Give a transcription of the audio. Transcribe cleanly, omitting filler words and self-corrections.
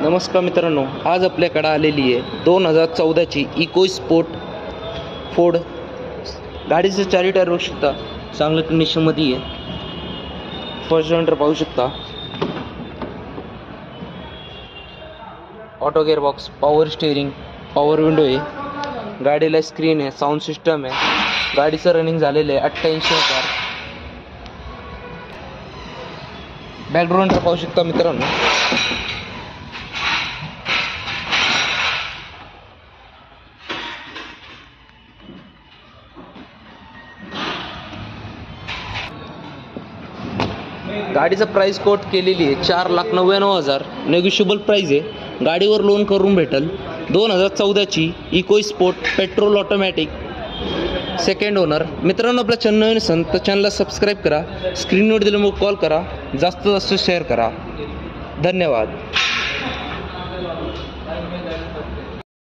नमस्कार मित्रांनो, आज आपल्याकडे आलेली आहे 2014ची इको स्पोर्ट फोर्ड गाडीचं चारी टायर बघू शकता, चांगल्या कंडिशनमध्ये आहे. फर्स्ट जनरेटर पाहू शकता, auto gearbox, power steering, power window आहे. गाडीला स्क्रीन आहे, साऊंड सिस्टम आहे. गाडीचं रनिंग झालेलं आहे 88,000. बॅकग्राऊंड पाहू शकता मित्रांनो. गाडीचं प्राइस कोट केलेली आहे 4,99,000. नेगोशिएबल प्राइस आहे. गाडीवर लोन करून भेटेल. 2014ची EcoSport petrol automatic, second owner. मित्रांनो, आपल्या चॅनल नवीन असेल तर चॅनलला सबस्क्राईब करा. स्क्रीनवर दिल्यामुळे कॉल करा, जास्त शेअर करा. धन्यवाद.